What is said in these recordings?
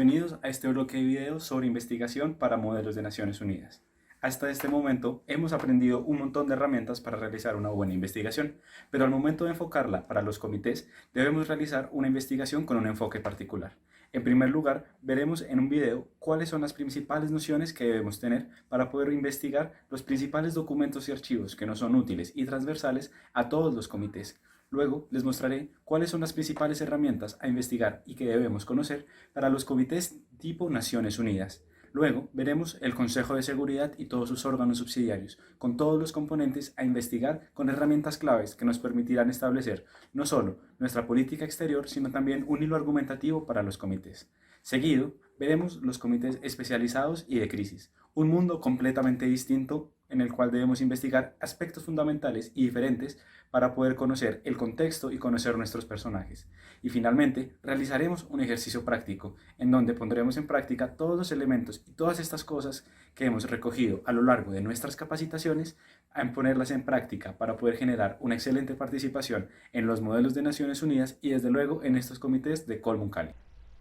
Bienvenidos a este bloque de videos sobre investigación para modelos de Naciones Unidas. Hasta este momento hemos aprendido un montón de herramientas para realizar una buena investigación, pero al momento de enfocarla para los comités debemos realizar una investigación con un enfoque particular. En primer lugar, veremos en un video cuáles son las principales nociones que debemos tener para poder investigar los principales documentos y archivos que nos son útiles y transversales a todos los comités. Luego les mostraré cuáles son las principales herramientas a investigar y que debemos conocer para los comités tipo Naciones Unidas. Luego veremos el Consejo de Seguridad y todos sus órganos subsidiarios, con todos los componentes a investigar con herramientas claves que nos permitirán establecer no solo nuestra política exterior, sino también un hilo argumentativo para los comités. Seguido, veremos los comités especializados y de crisis, un mundo completamente distinto en el cual debemos investigar aspectos fundamentales y diferentes para poder conocer el contexto y conocer nuestros personajes. Y finalmente, realizaremos un ejercicio práctico en donde pondremos en práctica todos los elementos y todas estas cosas que hemos recogido a lo largo de nuestras capacitaciones, a ponerlas en práctica para poder generar una excelente participación en los modelos de Naciones Unidas y desde luego en estos comités de Colmon Cali.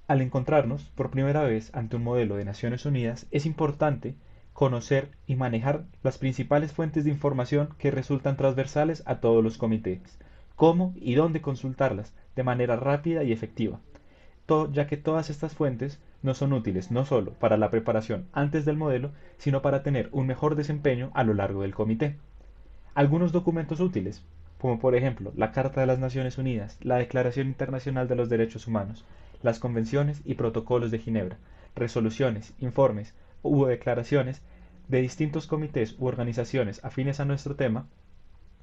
Al encontrarnos por primera vez ante un modelo de Naciones Unidas, es importante conocer y manejar las principales fuentes de información que resultan transversales a todos los comités, cómo y dónde consultarlas de manera rápida y efectiva, ya que todas estas fuentes nos son útiles no solo para la preparación antes del modelo, sino para tener un mejor desempeño a lo largo del comité. Algunos documentos útiles, como por ejemplo la Carta de las Naciones Unidas, la Declaración Internacional de los Derechos Humanos, las convenciones y protocolos de Ginebra, resoluciones, informes u declaraciones de distintos comités u organizaciones afines a nuestro tema,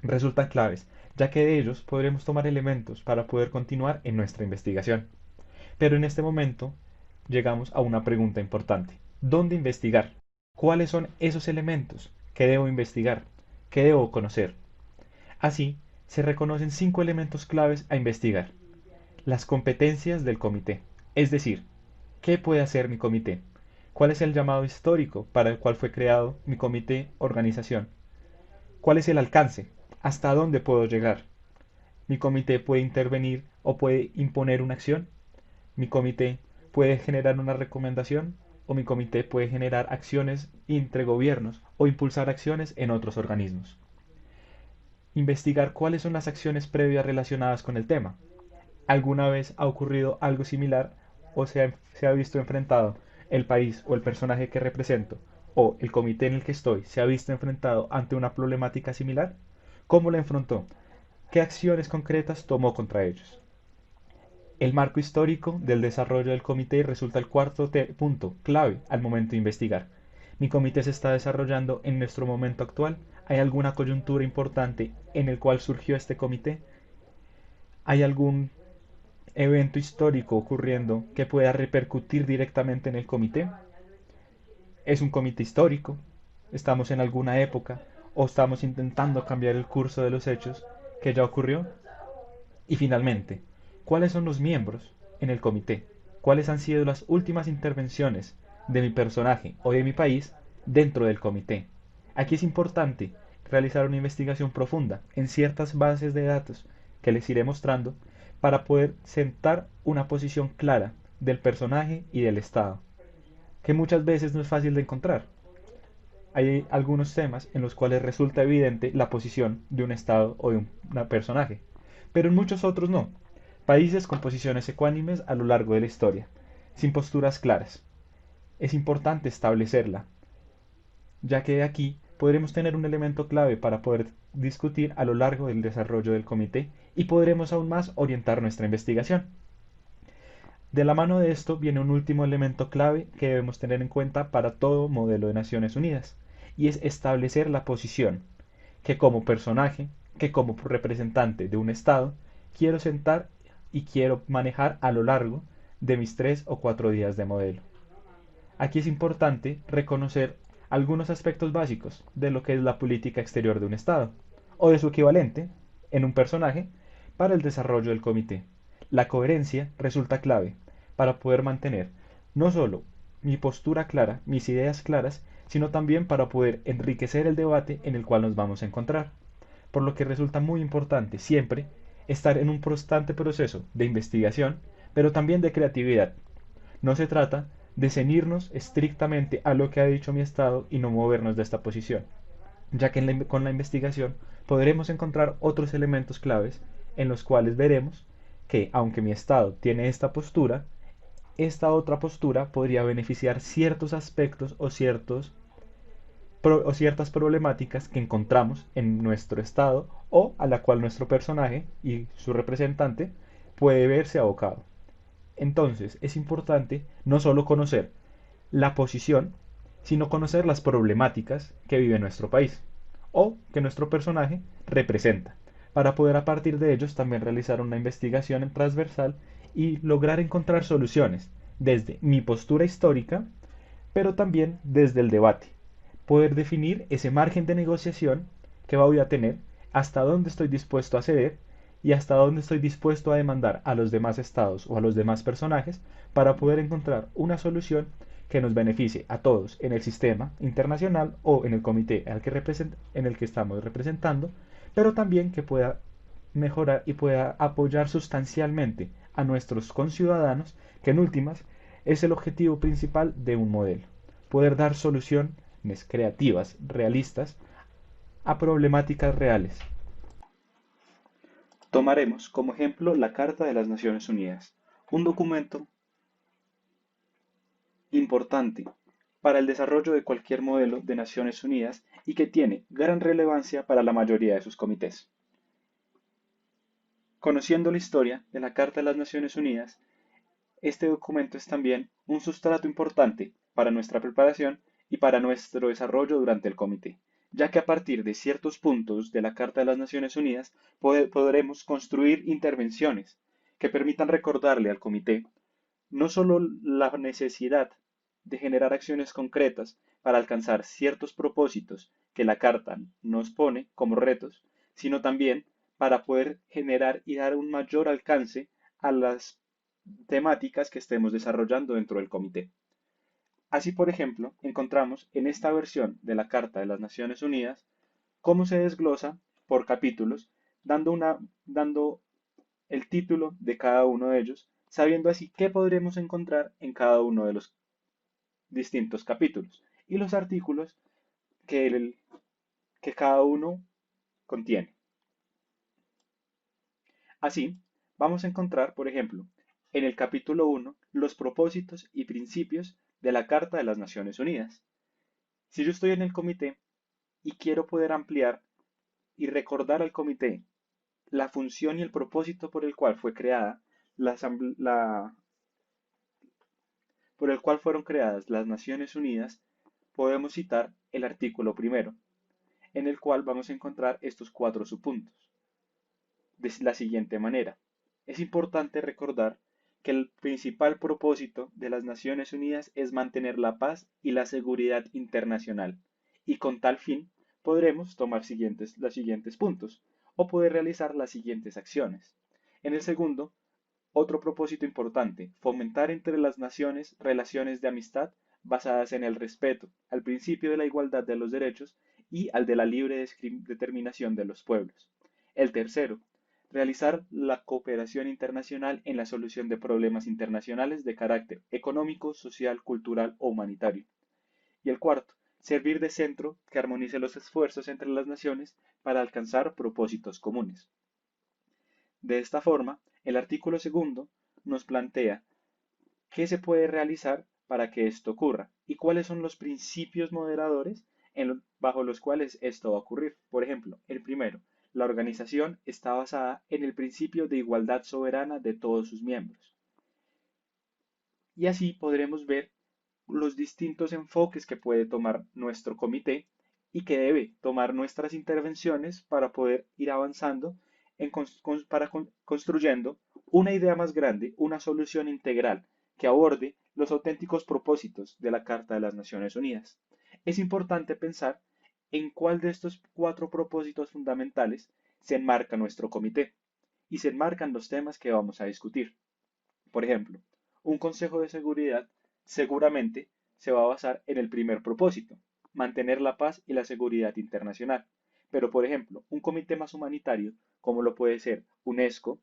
resultan claves, ya que de ellos podremos tomar elementos para poder continuar en nuestra investigación. Pero en este momento llegamos a una pregunta importante. ¿Dónde investigar? ¿Cuáles son esos elementos que debo investigar? ¿Qué debo conocer? Así, se reconocen 5 elementos claves a investigar. Las competencias del comité, es decir, ¿qué puede hacer mi comité? ¿Cuál es el llamado histórico para el cual fue creado mi comité organización? ¿Cuál es el alcance? ¿Hasta dónde puedo llegar? ¿Mi comité puede intervenir o puede imponer una acción? ¿Mi comité puede generar una recomendación? ¿O mi comité puede generar acciones entre gobiernos o impulsar acciones en otros organismos? Investigar cuáles son las acciones previas relacionadas con el tema. ¿Alguna vez ha ocurrido algo similar o se ha visto enfrentado el país o el personaje que represento o el comité en el que estoy se ha visto enfrentado ante una problemática similar? ¿Cómo la enfrentó? ¿Qué acciones concretas tomó contra ellos? El marco histórico del desarrollo del comité resulta el cuarto punto clave al momento de investigar. ¿Mi comité se está desarrollando en nuestro momento actual? ¿Hay alguna coyuntura importante en el cual surgió este comité? ¿Hay algún evento histórico ocurriendo que pueda repercutir directamente en el comité? ¿Es un comité histórico? ¿Estamos en alguna época? ¿O estamos intentando cambiar el curso de los hechos que ya ocurrió? Y finalmente, ¿cuáles son los miembros en el comité? ¿Cuáles han sido las últimas intervenciones de mi personaje o de mi país dentro del comité? Aquí es importante realizar una investigación profunda en ciertas bases de datos que les iré mostrando para poder sentar una posición clara del personaje y del Estado, que muchas veces no es fácil de encontrar. Hay algunos temas en los cuales resulta evidente la posición de un Estado o de un personaje, pero en muchos otros no. Países con posiciones ecuánimes a lo largo de la historia, sin posturas claras. Es importante establecerla, ya que de aquí podremos tener un elemento clave para poder discutir a lo largo del desarrollo del comité y podremos aún más orientar nuestra investigación. De la mano de esto viene un último elemento clave que debemos tener en cuenta para todo modelo de Naciones Unidas, y es establecer la posición que como personaje, que como representante de un Estado, quiero sentar y quiero manejar a lo largo de mis 3 o 4 días de modelo. Aquí es importante reconocer algunos aspectos básicos de lo que es la política exterior de un Estado, o de su equivalente, en un personaje, para el desarrollo del comité. La coherencia resulta clave para poder mantener no solo mi postura clara, mis ideas claras, sino también para poder enriquecer el debate en el cual nos vamos a encontrar. Por lo que resulta muy importante siempre estar en un constante proceso de investigación, pero también de creatividad. No se trata de ceñirnos estrictamente a lo que ha dicho mi Estado y no movernos de esta posición, ya que con la investigación podremos encontrar otros elementos claves en los cuales veremos que, aunque mi Estado tiene esta otra postura podría beneficiar ciertos aspectos o ciertas problemáticas que encontramos en nuestro estado o a la cual nuestro personaje y su representante puede verse abocado. Entonces es importante no solo conocer la posición, sino conocer las problemáticas que vive nuestro país o que nuestro personaje representa, para poder a partir de ellos también realizar una investigación transversal y lograr encontrar soluciones desde mi postura histórica, pero también desde el debate. Poder definir ese margen de negociación que voy a tener, hasta dónde estoy dispuesto a ceder y hasta dónde estoy dispuesto a demandar a los demás estados o a los demás personajes para poder encontrar una solución que nos beneficie a todos en el sistema internacional o en el comité en el que estamos representando, pero también que pueda mejorar y pueda apoyar sustancialmente a nuestros conciudadanos, que en últimas es el objetivo principal de un modelo, poder dar soluciones creativas, realistas, a problemáticas reales. Tomaremos como ejemplo la Carta de las Naciones Unidas, un documento importante para el desarrollo de cualquier modelo de Naciones Unidas y que tiene gran relevancia para la mayoría de sus comités. Conociendo la historia de la Carta de las Naciones Unidas, este documento es también un sustrato importante para nuestra preparación y para nuestro desarrollo durante el comité, ya que a partir de ciertos puntos de la Carta de las Naciones Unidas podremos construir intervenciones que permitan recordarle al comité no solo la necesidad de generar acciones concretas para alcanzar ciertos propósitos que la Carta nos pone como retos, sino también para poder generar y dar un mayor alcance a las temáticas que estemos desarrollando dentro del comité. Así, por ejemplo, encontramos en esta versión de la Carta de las Naciones Unidas cómo se desglosa por capítulos, dando el título de cada uno de ellos, sabiendo así qué podremos encontrar en cada uno de los distintos capítulos y los artículos que cada uno contiene. Así, vamos a encontrar, por ejemplo, en el capítulo 1, los propósitos y principios de la Carta de las Naciones Unidas. Si yo estoy en el comité y quiero poder ampliar y recordar al comité la función y el propósito por el cual fue creada, por el cual fueron creadas las Naciones Unidas, podemos citar el artículo primero, en el cual vamos a encontrar estos cuatro subpuntos. De la siguiente manera. Es importante recordar que el principal propósito de las Naciones Unidas es mantener la paz y la seguridad internacional, y con tal fin podremos tomar los siguientes puntos, o poder realizar las siguientes acciones. En el segundo, otro propósito importante, fomentar entre las naciones relaciones de amistad basadas en el respeto, al principio de la igualdad de los derechos y al de la libre determinación de los pueblos. El tercero, realizar la cooperación internacional en la solución de problemas internacionales de carácter económico, social, cultural o humanitario. Y el cuarto, servir de centro que armonice los esfuerzos entre las naciones para alcanzar propósitos comunes. De esta forma, el artículo segundo nos plantea qué se puede realizar para que esto ocurra y cuáles son los principios moderadores bajo los cuales esto va a ocurrir. Por ejemplo, el primero, la organización está basada en el principio de igualdad soberana de todos sus miembros. Y así podremos ver los distintos enfoques que puede tomar nuestro comité y que debe tomar nuestras intervenciones para poder ir avanzando construyendo una idea más grande, una solución integral que aborde los auténticos propósitos de la Carta de las Naciones Unidas. Es importante pensar en cuál de estos cuatro propósitos fundamentales se enmarca nuestro comité y se enmarcan los temas que vamos a discutir. Por ejemplo, un Consejo de Seguridad seguramente se va a basar en el primer propósito, mantener la paz y la seguridad internacional. Pero, por ejemplo, un comité más humanitario, como lo puede ser UNESCO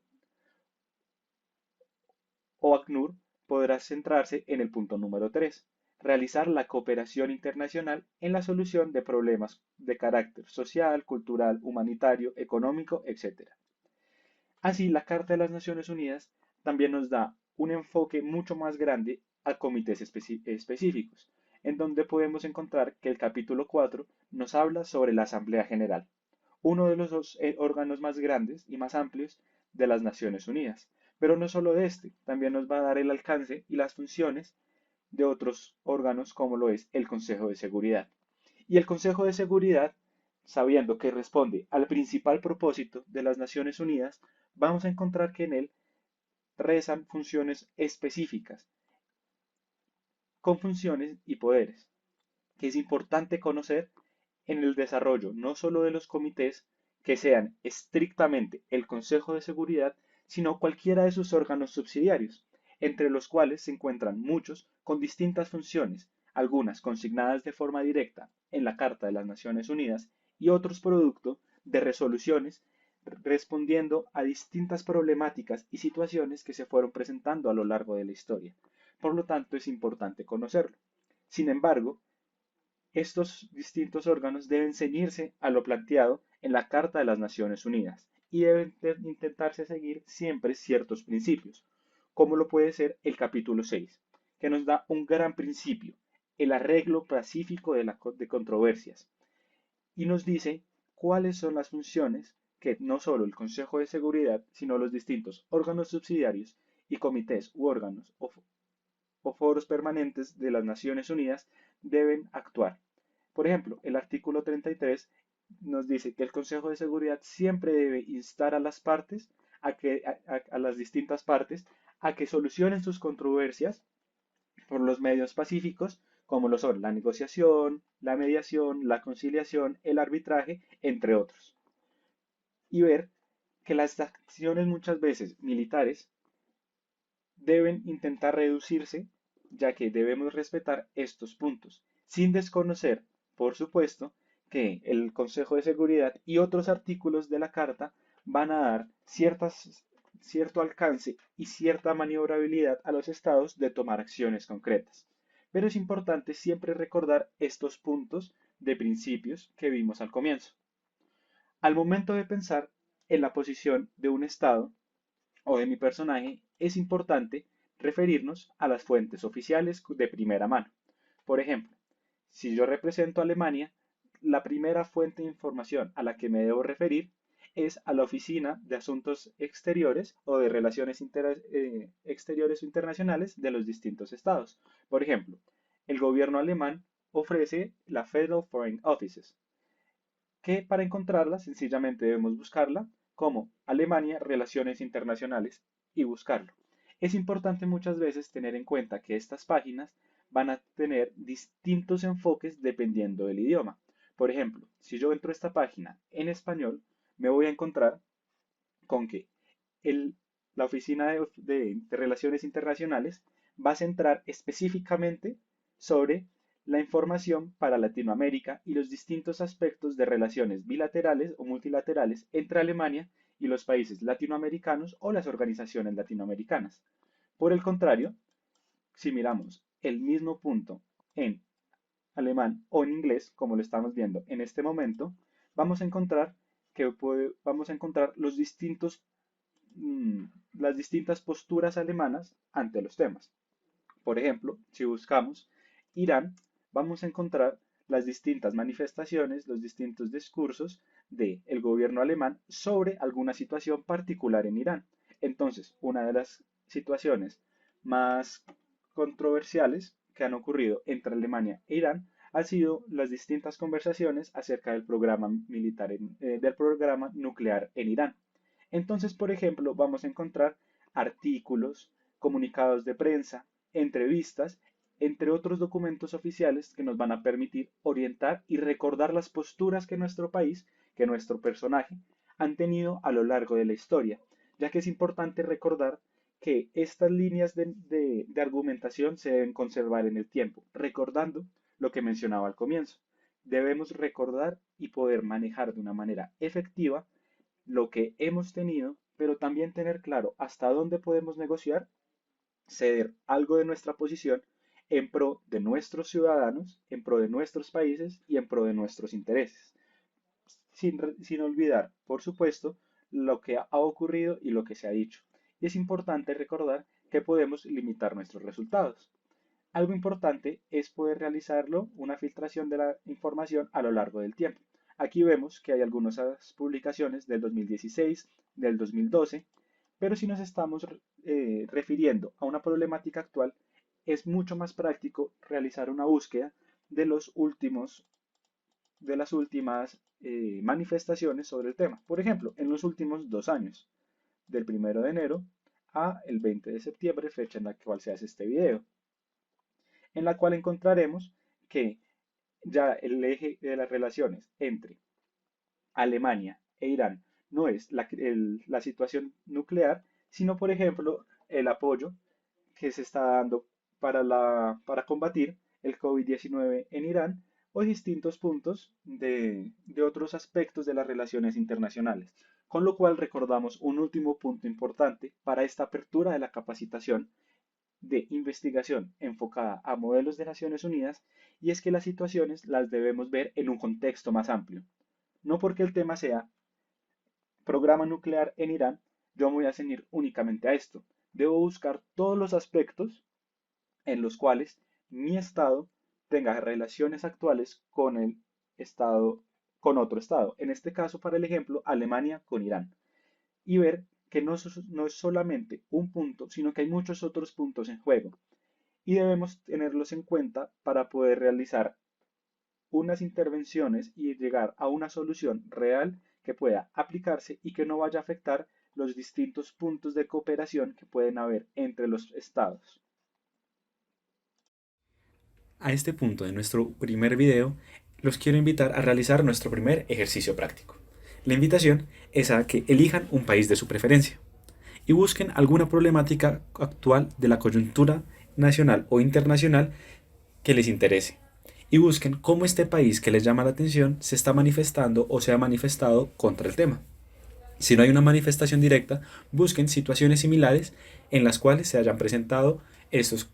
o ACNUR, podrá centrarse en el punto número 3: realizar la cooperación internacional en la solución de problemas de carácter social, cultural, humanitario, económico, etc. Así, la Carta de las Naciones Unidas también nos da un enfoque mucho más grande a comités específicos, en donde podemos encontrar que el capítulo 4 nos habla sobre la Asamblea General, uno de los dos órganos más grandes y más amplios de las Naciones Unidas. Pero no solo de este, también nos va a dar el alcance y las funciones de otros órganos como lo es el Consejo de Seguridad. Y el Consejo de Seguridad, sabiendo que responde al principal propósito de las Naciones Unidas, vamos a encontrar que en él rezan funciones específicas, con funciones y poderes, que es importante conocer en el desarrollo no solo de los comités que sean estrictamente el Consejo de Seguridad, sino cualquiera de sus órganos subsidiarios, entre los cuales se encuentran muchos con distintas funciones, algunas consignadas de forma directa en la Carta de las Naciones Unidas y otros producto de resoluciones respondiendo a distintas problemáticas y situaciones que se fueron presentando a lo largo de la historia. Por lo tanto, es importante conocerlo. Sin embargo, estos distintos órganos deben ceñirse a lo planteado en la Carta de las Naciones Unidas y deben intentarse seguir siempre ciertos principios, como lo puede ser el capítulo 6, que nos da un gran principio, el arreglo pacífico de controversias, y nos dice cuáles son las funciones que no solo el Consejo de Seguridad, sino los distintos órganos subsidiarios y comités u órganos o foros permanentes de las Naciones Unidas deben actuar. Por ejemplo, el artículo 33 nos dice que el Consejo de Seguridad siempre debe instar a las partes, a las distintas partes, a que solucionen sus controversias por los medios pacíficos, como lo son la negociación, la mediación, la conciliación, el arbitraje, entre otros. Y ver que las acciones muchas veces militares deben intentar reducirse, ya que debemos respetar estos puntos, sin desconocer, por supuesto, que el Consejo de Seguridad y otros artículos de la Carta van a dar cierto alcance y cierta maniobrabilidad a los estados de tomar acciones concretas. Pero es importante siempre recordar estos puntos de principios que vimos al comienzo. Al momento de pensar en la posición de un estado, o de mi personaje, es importante referirnos a las fuentes oficiales de primera mano. Por ejemplo, si yo represento a Alemania, la primera fuente de información a la que me debo referir es a la Oficina de Asuntos Exteriores o de Relaciones Exteriores o Internacionales de los distintos estados. Por ejemplo, el gobierno alemán ofrece la Federal Foreign Offices, que para encontrarla sencillamente debemos buscarla como Alemania Relaciones Internacionales y buscarlo. Es importante muchas veces tener en cuenta que estas páginas van a tener distintos enfoques dependiendo del idioma. Por ejemplo, si yo entro a esta página en español, me voy a encontrar con que el- la Oficina de Relaciones Internacionales va a centrar específicamente sobre la información para Latinoamérica y los distintos aspectos de relaciones bilaterales o multilaterales entre Alemania y los países latinoamericanos o las organizaciones latinoamericanas. Por el contrario, si miramos el mismo punto en alemán o en inglés, como lo estamos viendo en este momento, vamos a encontrar vamos a encontrar mm, las distintas posturas alemanas ante los temas. Por ejemplo, si buscamos Irán, vamos a encontrar las distintas manifestaciones, los distintos discursos del gobierno alemán sobre alguna situación particular en Irán. Entonces, una de las situaciones más controversiales que han ocurrido entre Alemania e Irán han sido las distintas conversaciones acerca del programa militar, del programa nuclear en Irán. Entonces, por ejemplo, vamos a encontrar artículos, comunicados de prensa, entrevistas, entre otros documentos oficiales que nos van a permitir orientar y recordar las posturas que nuestro país, que nuestro personaje, han tenido a lo largo de la historia, ya que es importante recordar que estas líneas de argumentación se deben conservar en el tiempo, recordando lo que mencionaba al comienzo. Debemos recordar y poder manejar de una manera efectiva lo que hemos tenido, pero también tener claro hasta dónde podemos negociar ceder algo de nuestra posición en pro de nuestros ciudadanos, en pro de nuestros países y en pro de nuestros intereses, sin olvidar, por supuesto, lo que ha ocurrido y lo que se ha dicho. Y es importante recordar que podemos limitar nuestros resultados. Algo importante es poder realizarlo, una filtración de la información a lo largo del tiempo. Aquí vemos que hay algunas publicaciones del 2016, del 2012, pero si nos estamos refiriendo a una problemática actual, es mucho más práctico realizar una búsqueda de las últimas manifestaciones sobre el tema. Por ejemplo, en los últimos 2 años, del 1 de enero a el 20 de septiembre, fecha en la cual se hace este video, en la cual encontraremos que ya el eje de las relaciones entre Alemania e Irán no es la situación nuclear, sino, por ejemplo, el apoyo que se está dando para combatir el COVID-19 en Irán o distintos puntos de otros aspectos de las relaciones internacionales. Con lo cual recordamos un último punto importante para esta apertura de la capacitación de investigación enfocada a modelos de Naciones Unidas, y es que las situaciones las debemos ver en un contexto más amplio. No porque el tema sea programa nuclear en Irán, yo me voy a ceñir únicamente a esto. Debo buscar todos los aspectos en los cuales mi estado tenga relaciones actuales con el estado, con otro estado. En este caso, para el ejemplo, Alemania con Irán. Y ver que no es solamente un punto, sino que hay muchos otros puntos en juego. Y debemos tenerlos en cuenta para poder realizar unas intervenciones y llegar a una solución real que pueda aplicarse y que no vaya a afectar los distintos puntos de cooperación que pueden haber entre los estados. A este punto de nuestro primer video, los quiero invitar a realizar nuestro primer ejercicio práctico. La invitación es a que elijan un país de su preferencia y busquen alguna problemática actual de la coyuntura nacional o internacional que les interese. Y busquen cómo este país que les llama la atención se está manifestando o se ha manifestado contra el tema. Si no hay una manifestación directa, busquen situaciones similares en las cuales se hayan presentado estos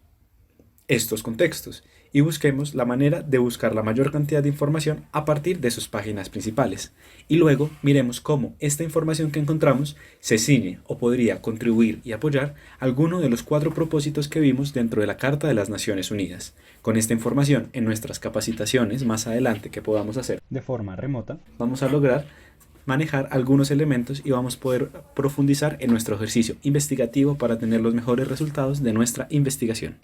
contextos y busquemos la manera de buscar la mayor cantidad de información a partir de sus páginas principales. Y luego miremos cómo esta información que encontramos se ciñe o podría contribuir y apoyar alguno de los 4 propósitos que vimos dentro de la Carta de las Naciones Unidas. Con esta información en nuestras capacitaciones más adelante que podamos hacer De forma remota, vamos a lograr manejar algunos elementos y vamos a poder profundizar en nuestro ejercicio investigativo para tener los mejores resultados de nuestra investigación.